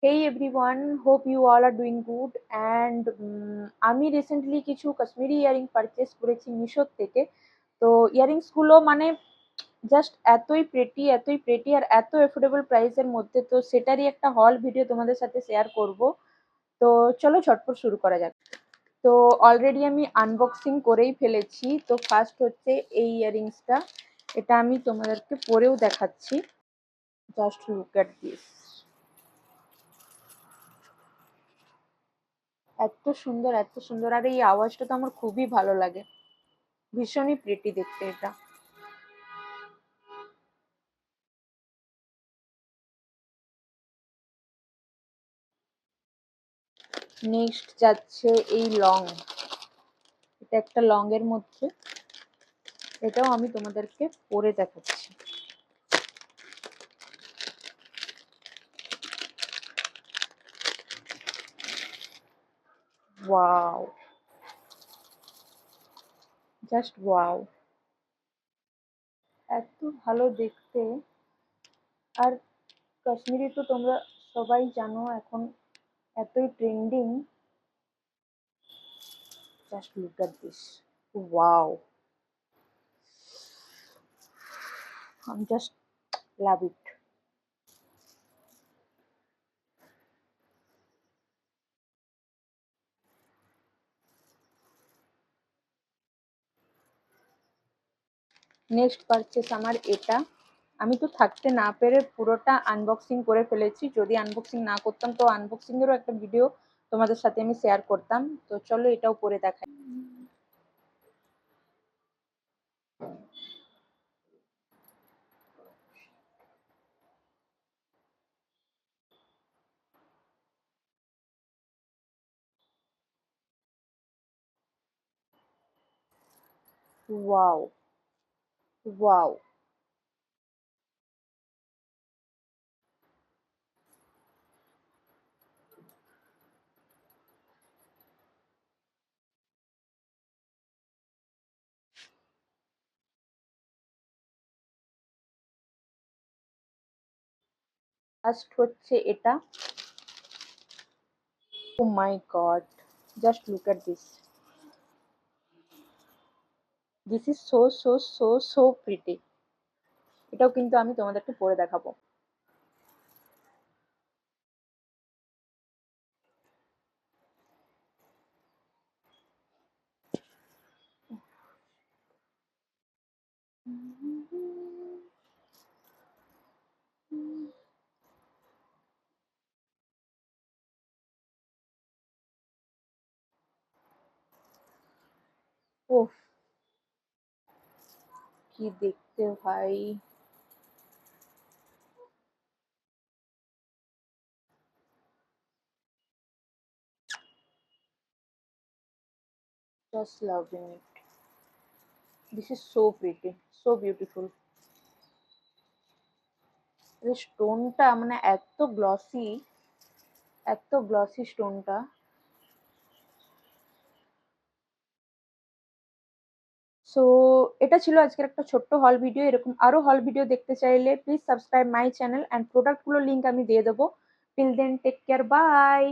Hey everyone, hope you all are doing good and আমি recently কিছু Kashmiri earring purchase করেছি মিশো থেকে। তো ইয়ারিংস গুলো মানে জাস্ট এতই প্রেটি আর এত এফোর্ডেবল প্রাইসের মধ্যে, তো সেটারই একটা হল ভিডিও তোমাদের সাথে শেয়ার করব। তো চলো ঝটপট শুরু করা যাক। তো অলরেডি আমি আনবক্সিং করেই ফেলেছি। তো ফার্স্ট হচ্ছে এই ইয়ারিংসটা, এটা আমি তোমাদেরকে পরেও দেখাচ্ছি। Just look at this. এত সুন্দর আর এই আওয়াজটা তো আমার খুবই ভালো লাগে। ভীষণই প্রিটি দেখতে এটা। নেক্সট যাচ্ছে এই লং। এটা একটা লং এর মধ্যে, এটাও আমি তোমাদেরকে পরে দেখাচ্ছি। ওয়াও, জাস্ট ওয়াও, এত ভালো দেখতে। আর কাশ্মীরি তো তোমরা সবাই জানো এখন এতই trending. Just look at this, wow, আমি জাস্ট লাভ ইট। নেক্সট পারচেস আমার এটা। আমি তো থাকতে না পেরে পুরোটা আনবক্সিং করে ফেলেছি। যদি আনবক্সিং না করতাম তো আনবক্সিং এরও একটা ভিডিও তোমাদের সাথে আমি শেয়ার করতাম। তো চলো এটাও পরে দেখাই। ওয়াও, ওয়াও, ফার্স্ট হচ্ছে এটা। Oh my god, just look at this. This is so pretty. এটাও কিন্তু আমি তোমাদেরকে পরে দেখাবো। ওহ, কি দেখতে ভাই। Just loving it. This is so pretty, so beautiful. স্টোনটা মানে এত গ্লসি স্টোনটা। সো এটা ছিল আজকের একটা ছোট্ট হল ভিডিও। এরকম আরো হল ভিডিও দেখতে চাইলে please subscribe my channel, and product গুলোর লিঙ্ক আমি দিয়ে দেবো। Till then take care, by.